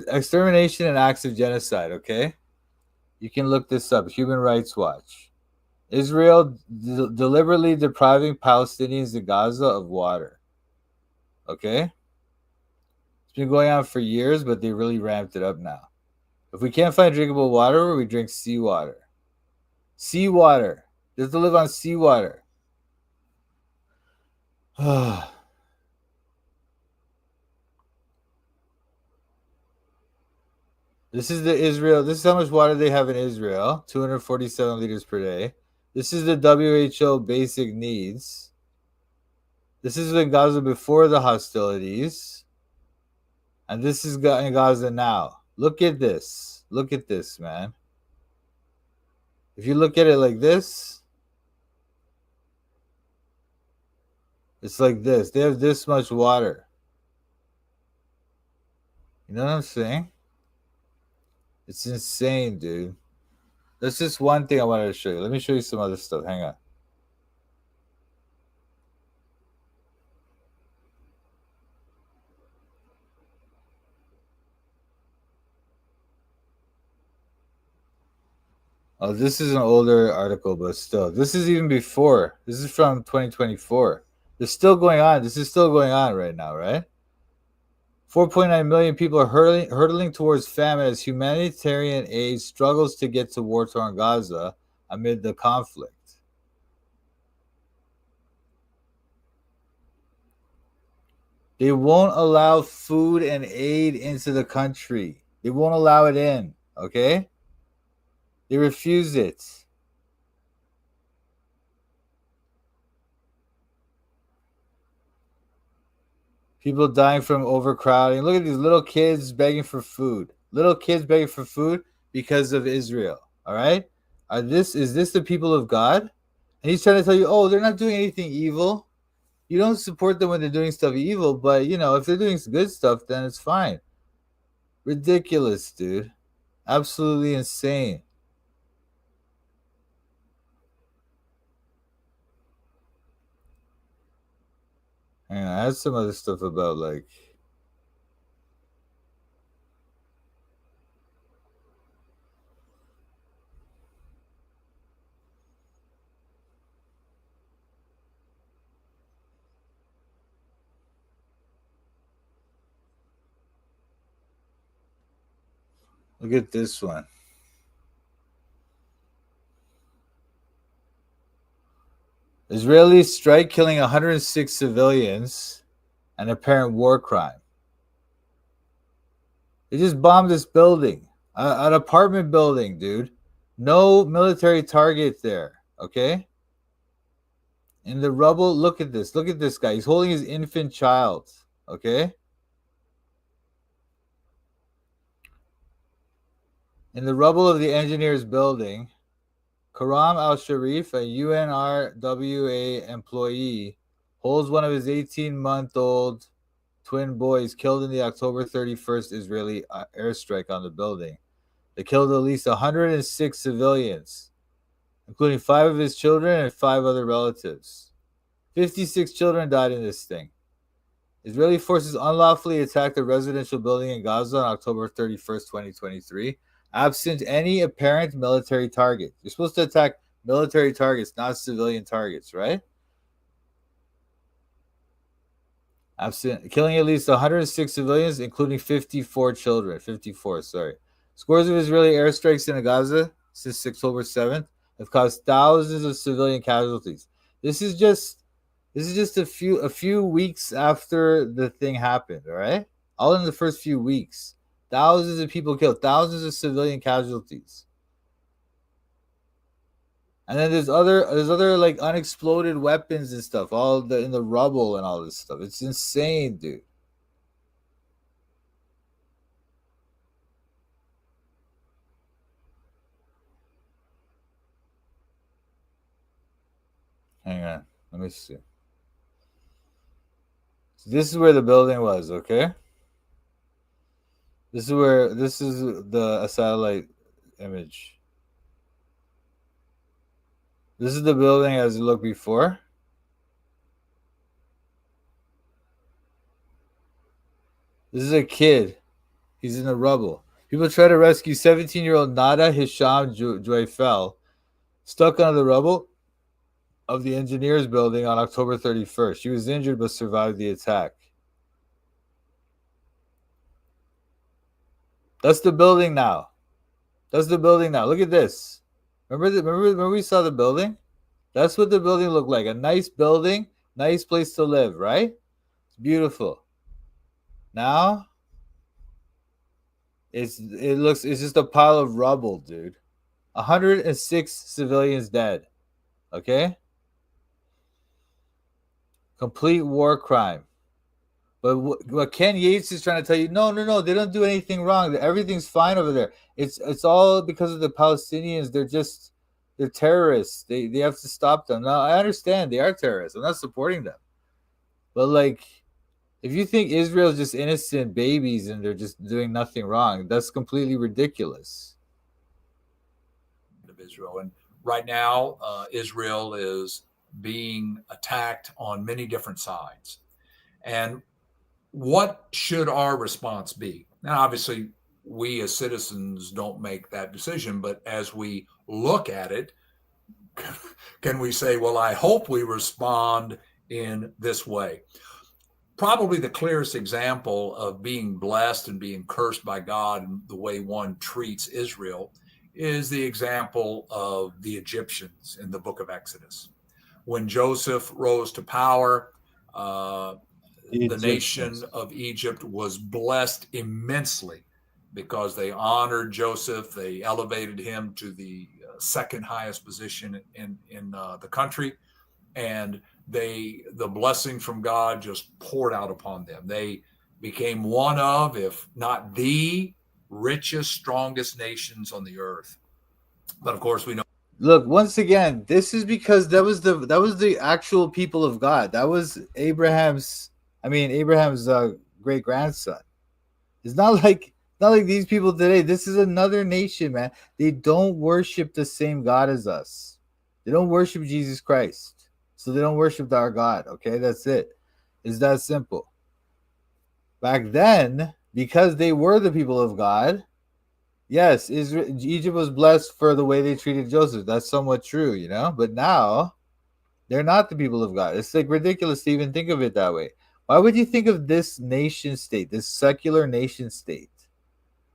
extermination and acts of genocide, okay? You can look this up. Human Rights Watch. Israel deliberately depriving Palestinians in Gaza of water. Okay? It's been going on for years, but they really ramped it up now. If we can't find drinkable water, we drink seawater. Seawater. You have to live on seawater. This is the Israel. This is how much water they have in Israel 247 liters per day. This is the WHO basic needs. This is in Gaza before the hostilities. And this is in Gaza now. Look at this. Look at this, man. If you look at it like this, it's like this. They have this much water. You know what I'm saying? It's insane, dude. That's just one thing I wanted to show you. Let me show you some other stuff. Hang on. Oh, this is an older article, but still. This is even before. This is from 2024. It's still going on. This is still going on right now, right? 4.9 million people are hurtling towards famine as humanitarian aid struggles to get to war-torn Gaza amid the conflict. They won't allow food and aid into the country. They won't allow it in, okay? They refuse it. People dying from overcrowding. Look at these little kids begging for food. Little kids begging for food because of Israel. All right? Is this the people of God? And he's trying to tell you, oh, they're not doing anything evil. You don't support them when they're doing stuff evil, but if they're doing good stuff, then it's fine. Ridiculous, dude. Absolutely insane. Hang on, I had some other stuff about like look at this one. Israeli strike killing 106 civilians, an apparent war crime. They just bombed this building, an apartment building, dude. No military target there, okay? In the rubble, look at this. Look at this guy. He's holding his infant child, okay? In the rubble of the engineer's building, Karam al-Sharif, a UNRWA employee, holds one of his 18-month-old twin boys killed in the October 31st Israeli airstrike on the building. They killed at least 106 civilians, including 5 of his children and 5 other relatives. 56 children died in this thing. Israeli forces unlawfully attacked a residential building in Gaza on October 31st, 2023, absent any apparent military target. You're supposed to attack military targets, not civilian targets, right? Absent, killing at least 106 civilians, including 54 children. 54, sorry. Scores of Israeli airstrikes in Gaza since October 7th have caused thousands of civilian casualties. This is just a few weeks after the thing happened, all right? All in the first few weeks. Thousands of people killed, thousands of civilian casualties. And then there's other like unexploded weapons and stuff, in the rubble and all this stuff. It's insane, dude. Hang on, let me see. So this is where the building was, okay? This is a satellite image. This is the building as it looked before. This is a kid. He's in the rubble. People try to rescue 17-year-old Nada Hisham Joyfel, stuck under the rubble of the engineers building on October 31st. She was injured but survived the attack. That's the building now. That's the building now. Look at this. Remember we saw the building? That's what the building looked like. A nice building, nice place to live, right? It's beautiful. Now it's just a pile of rubble, dude. 106 civilians dead. Okay? Complete war crime. But what Ken Yates is trying to tell you, no, they don't do anything wrong. Everything's fine over there. It's all because of the Palestinians. They're terrorists. They have to stop them. Now I understand they are terrorists. I'm not supporting them. But like, if you think Israel's just innocent babies and they're just doing nothing wrong, that's completely ridiculous. Of Israel, and right now, Israel is being attacked on many different sides. And what should our response be? Now, obviously, we as citizens don't make that decision, but as we look at it, can we say, well, I hope we respond in this way? Probably the clearest example of being blessed and being cursed by God and the way one treats Israel is the example of the Egyptians in the book of Exodus. When Joseph rose to power, the nation of Egypt was blessed immensely because they honored Joseph. They elevated him to the second highest position in the country. And the blessing from God just poured out upon them. They became one of, if not the richest, strongest nations on the earth. But of course, we know. Look, once again, this is because that was the actual people of God. That was Abraham's great grandson. It's not like these people today. This is another nation, man. They don't worship the same God as us. They don't worship Jesus Christ. So they don't worship our God, okay? That's it. It's that simple. Back then, because they were the people of God, yes, Egypt was blessed for the way they treated Joseph. That's somewhat true, you know? But now, they're not the people of God. It's like ridiculous to even think of it that way. Why would you think of this nation state, this secular nation state,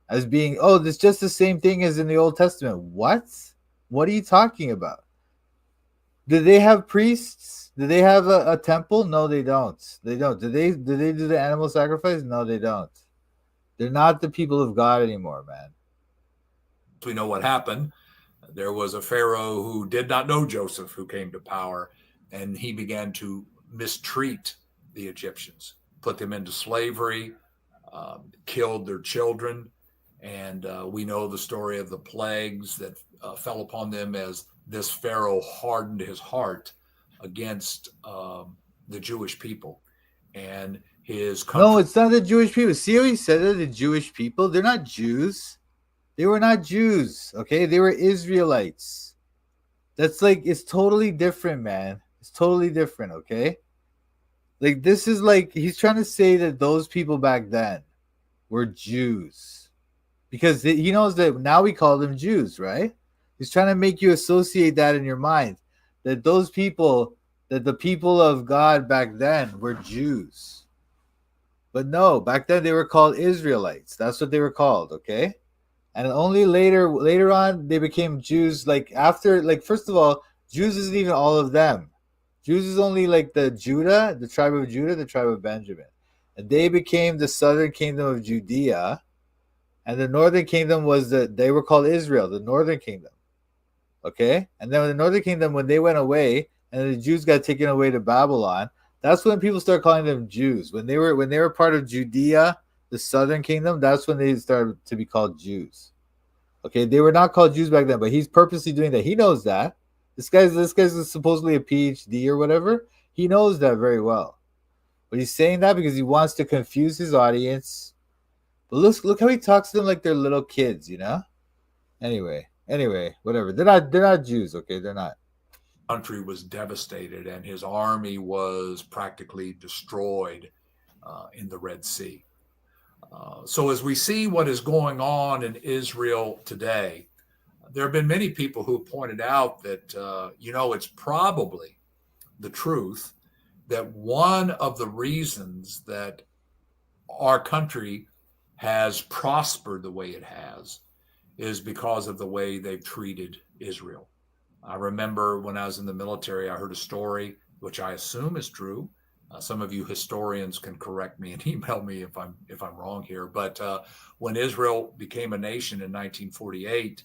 as being, oh, it's just the same thing as in the Old Testament? What? What are you talking about? Did they have priests? Do they have a temple? No, they don't. They don't. Do they do the animal sacrifice? No, they don't. They're not the people of God anymore, man. We know what happened. There was a Pharaoh who did not know Joseph who came to power, and he began to mistreat the Egyptians, put them into slavery, killed their children. And we know the story of the plagues that fell upon them as this Pharaoh hardened his heart against the Jewish people. And his country. No, it's not the Jewish people. See how he said it? The Jewish people? They're not Jews. They were not Jews, okay? They were Israelites. That's like, it's totally different, man. It's totally different, okay? Like, this is like, he's trying to say that those people back then were Jews. Because he knows that now we call them Jews, right? He's trying to make you associate that in your mind. That those people, that the people of God back then were Jews. But no, back then they were called Israelites. That's what they were called, okay? And only later on they became Jews. Like after, like first of all, Jews isn't even all of them. Jews is only like the tribe of Judah, the tribe of Benjamin, and they became the southern kingdom of Judea, and the northern kingdom they were called Israel, the northern kingdom. Okay, and then the northern kingdom, when they went away and the Jews got taken away to Babylon, that's when people started calling them Jews. When they were part of Judea, the southern kingdom, that's when they started to be called Jews. Okay, they were not called Jews back then, but he's purposely doing that. He knows that. This guy's supposedly a PhD or whatever. He knows that very well. But he's saying that because he wants to confuse his audience. But look how he talks to them like they're little kids, you know? Anyway, whatever. They're not Jews, okay? They're not. Country was devastated and his army was practically destroyed in the Red Sea. So as we see what is going on in Israel today, there have been many people who have pointed out that, it's probably the truth that one of the reasons that our country has prospered the way it has is because of the way they've treated Israel. I remember when I was in the military, I heard a story, which I assume is true. Some of you historians can correct me and email me if I'm wrong here. But when Israel became a nation in 1948,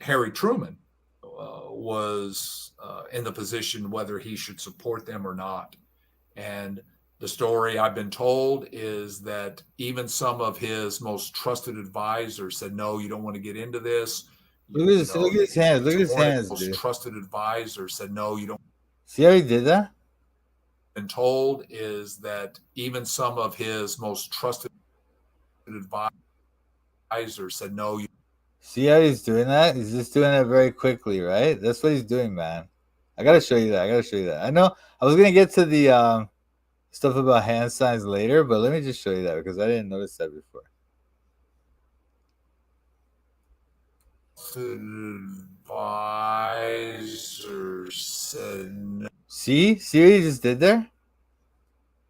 Harry Truman was in the position whether he should support them or not. And the story I've been told is that even some of his most trusted advisors said, "No, you don't want to get into this." Look at this. Look at his hands. Look at his hands, Most dude. trusted advisors said, "No, you don't." See how he did that? Been told is that even some of his most trusted advisors said, "No, you." See how he's doing that? He's just doing it very quickly, right? That's what he's doing, man. I gotta show you that. I know I was gonna get to the stuff about hand signs later, but let me just show you that because I didn't notice that before. Advisor said no. See what he just did there?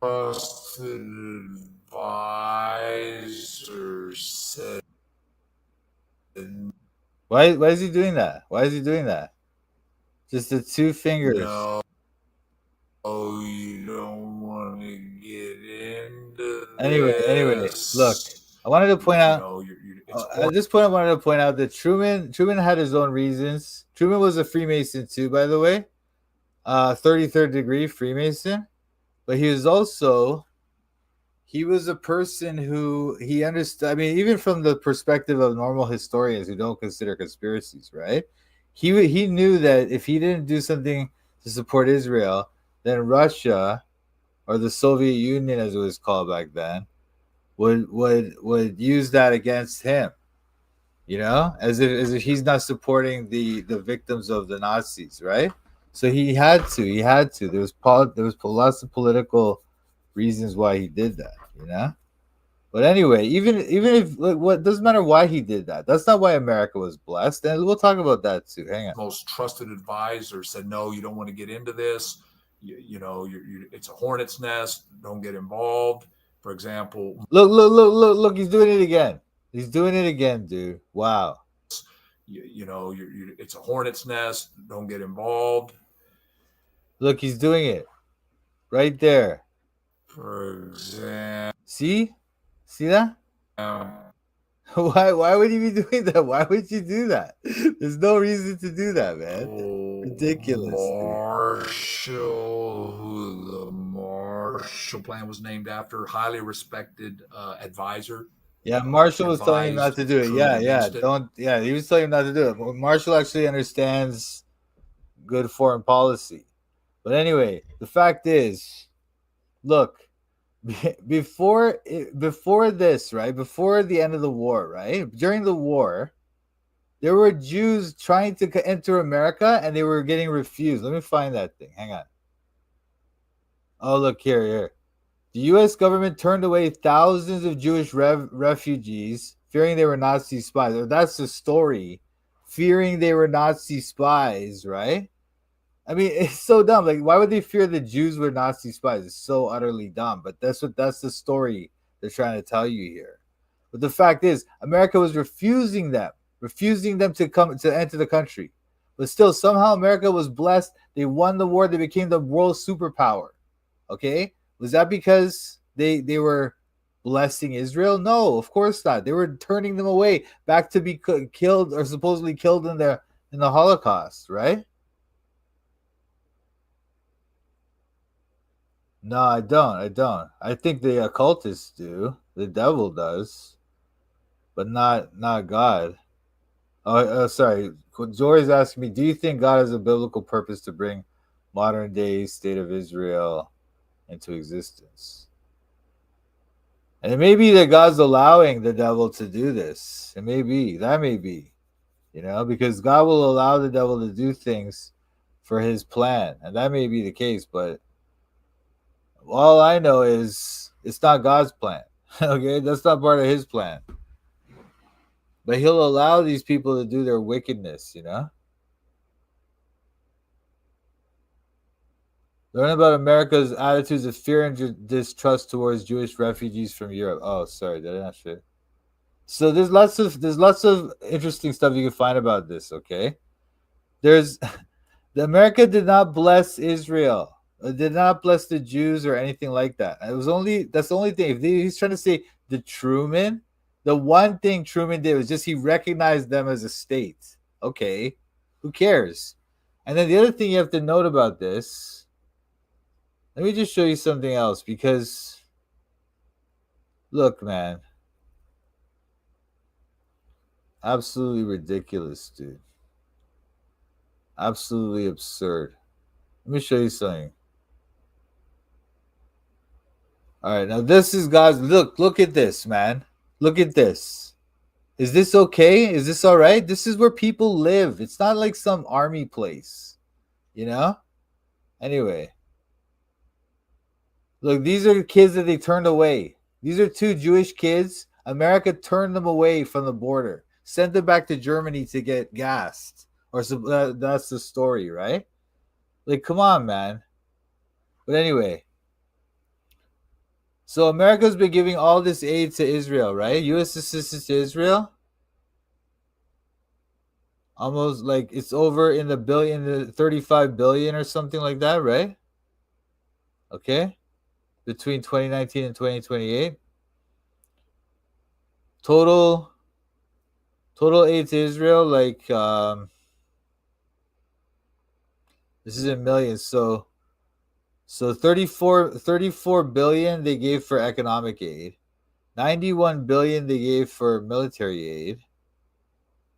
Trusted advisor said. Why is he doing that? Why is he doing that? Just the two fingers. No, you don't want to get into this. Anyway, look, I wanted to point out. At this point, I wanted to point out that Truman had his own reasons. Truman was a Freemason too, by the way, 33rd degree Freemason, but he was a person who he understood. I mean, even from the perspective of normal historians who don't consider conspiracies, right? He knew that if he didn't do something to support Israel, then Russia, or the Soviet Union as it was called back then, would use that against him. As if he's not supporting the victims of the Nazis, right? So he had to. There was lots of political reasons why he did that. But anyway, even if what doesn't matter why he did that. That's not why America was blessed, and we'll talk about that too. Hang on. Most trusted advisor said, "No, you don't want to get into this. It's a hornet's nest. Don't get involved." For example, look. He's doing it again. He's doing it again, dude. Wow. It's a hornet's nest. Don't get involved. Look, he's doing it right there. For example, see that? Why would he be doing that? Why would you do that? There's no reason to do that, man. Ridiculous. Marshall, who the Marshall Plan was named after, highly respected advisor. Yeah, Marshall was telling him not to do it. Yeah, he was telling him not to do it. Marshall actually understands good foreign policy. But anyway, the fact is, look, before this, right? Before the end of the war, right? During the war, there were Jews trying to enter America and they were getting refused. Let me find that thing. Hang on. Oh, look here. The U.S. government turned away thousands of Jewish refugees, fearing they were Nazi spies. Or that's the story. Fearing they were Nazi spies, right? I mean, it's so dumb. Like, why would they fear the Jews were Nazi spies? It's so utterly dumb. But that's the story they're trying to tell you here. But the fact is, America was refusing them to come to enter the country. But still, somehow America was blessed. They won the war. They became the world superpower. Okay? Was that because they were blessing Israel? No, of course not. They were turning them away back to be killed or supposedly killed in the Holocaust, right? No, I don't. I think the occultists do. The devil does, but not God. Oh, sorry. Jory's asking me, do you think God has a biblical purpose to bring modern day state of Israel into existence? And it may be that God's allowing the devil to do this. It may be. That may be. Because God will allow the devil to do things for his plan. And that may be the case, but all I know is it's not God's plan. Okay, that's not part of his plan. But he'll allow these people to do their wickedness, you know? Learn about America's attitudes of fear and distrust towards Jewish refugees from Europe. Oh, sorry, did I not share? So there's lots of interesting stuff you can find about this. Okay, there's the America did not bless Israel, did not bless the Jews or anything like that. It was only that's the only thing. If he's trying to say the Truman, the one thing Truman did was just he recognized them as a state. Okay, who cares? And then the other thing you have to note about this, let me just show you something else because look, man, absolutely ridiculous, dude. Absolutely absurd. Let me show you something. All right, now this is God's look at this, man. Look at this. Is this okay? Is this all right? This is where people live. It's not like some army place, you know? Anyway, look, these are kids that they turned away. These are two Jewish kids. America turned them away from the border, sent them back to Germany to get gassed. Or so that's the story, right? Like, come on, man. But anyway, so America's been giving all this aid to Israel, right? U.S. assistance to Israel, almost like it's over in the billion, the 35 billion or something like that, right? Okay, between 2019 and 2028, total total aid to Israel, like this is in millions. So 34 billion they gave for economic aid, 91 billion they gave for military aid.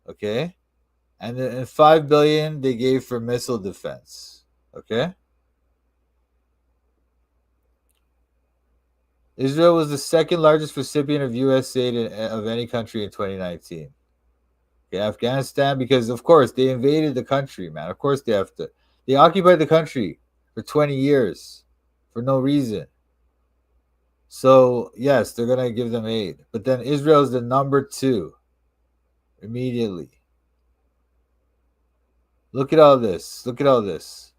Okay, and then 5 billion they gave for missile defense. Okay, Israel was the second largest recipient of U.S. aid of any country in 2019. Okay, Afghanistan, because of course they invaded the country, man. Of course they have to. They occupied the country for 20 years for no reason. So yes, they're gonna give them aid, but then Israel is the number two immediately. Look at all this. Look at all this.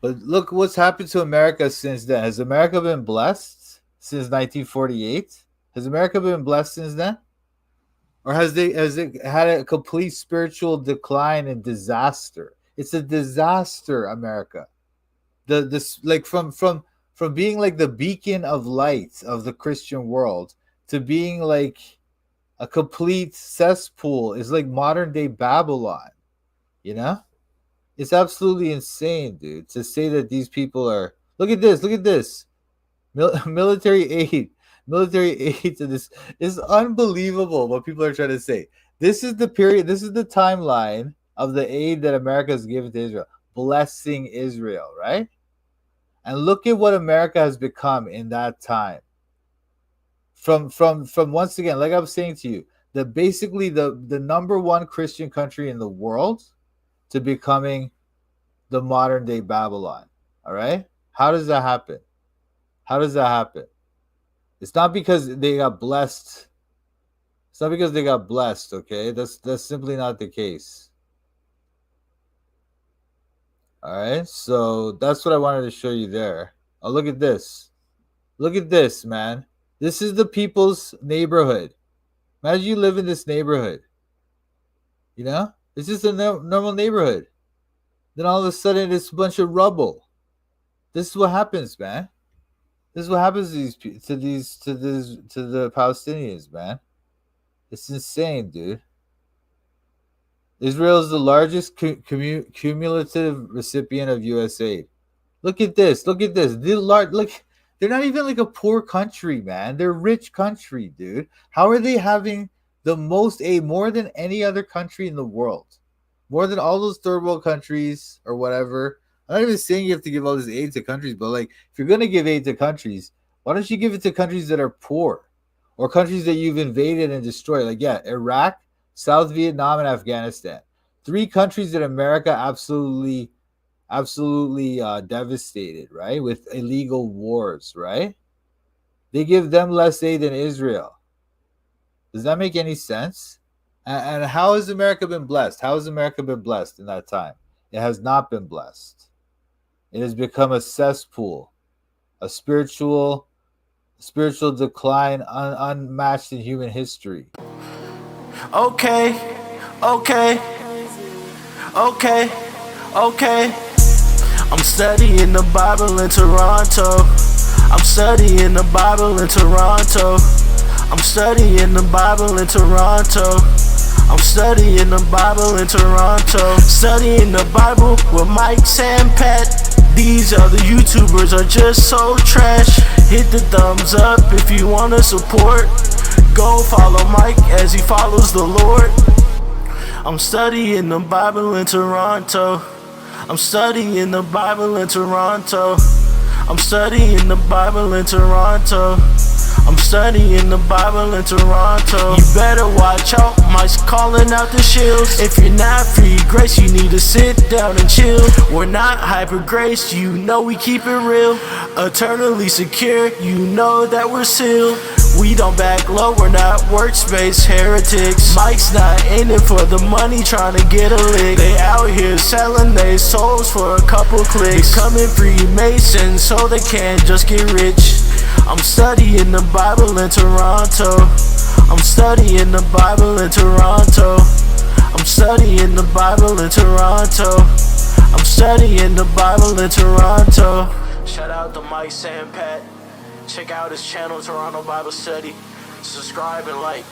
But look what's happened to America since then. Has America been blessed since 1948? Has America been blessed since then? Or has it had a complete spiritual decline and disaster? It's a disaster, America. This like from being like the beacon of light of the Christian world to being like a complete cesspool is like modern day Babylon, you know? It's absolutely insane, dude, to say that these people are. Look at this. Military aid, military aid to this is unbelievable. What people are trying to say. This is the period. This is the timeline of the aid that America has given to Israel, blessing Israel, right? And look at what America has become in that time. From once again, like I was saying to you, the basically the number one Christian country in the world to becoming the modern day Babylon. All right? How does that happen? How does that happen? It's not because they got blessed. It's not because they got blessed, okay? That's simply not the case. All right? So that's what I wanted to show you there. Oh, look at this. Look at this, man. This is the people's neighborhood. Imagine you live in this neighborhood. You know? It's just a normal neighborhood. Then all of a sudden it's a bunch of rubble. This is what happens, man. This is what happens to the Palestinians, man. It's insane, dude. Israel is the largest cumulative recipient of U.S. aid. Look at this. Look at this. Look, they're not even like a poor country, man. They're a rich country, dude. How are they having the most aid more than any other country in the world? More than all those third world countries or whatever. I'm not even saying you have to give all this aid to countries, but like if you're gonna give aid to countries, why don't you give it to countries that are poor or countries that you've invaded and destroyed? Like yeah, Iraq, South Vietnam, and Afghanistan. Three countries that America absolutely devastated, right? With illegal wars, right? They give them less aid than Israel. Does that make any sense? And how has America been blessed? How has America been blessed in that time? It has not been blessed. It has become a cesspool, a spiritual decline unmatched in human history. Okay. I'm studying the Bible in Toronto. I'm studying the Bible in Toronto. I'm studying the Bible in Toronto. I'm studying the Bible in Toronto. Studying the Bible with Mike and Pat. These other YouTubers are just so trash. Hit the thumbs up if you wanna support. Go follow Mike as he follows the Lord. I'm studying the Bible in Toronto. I'm studying the Bible in Toronto. I'm studying the Bible in Toronto. I'm studying the Bible in Toronto. You better watch out, Mike's calling out the shields. If you're not free grace, you need to sit down and chill. We're not hyper grace, you know we keep it real. Eternally secure, you know that we're sealed. We don't back low, we're not workspace heretics. Mike's not in it for the money, trying to get a lick. They out here selling their souls for a couple clicks. Becoming Freemasons so they can't just get rich. I'm studying the Bible in Toronto. I'm studying the Bible in Toronto. I'm studying the Bible in Toronto. I'm studying the Bible in Toronto. Shout out to Mike and Pat. Check out his channel, Toronto Bible Study. Subscribe and like.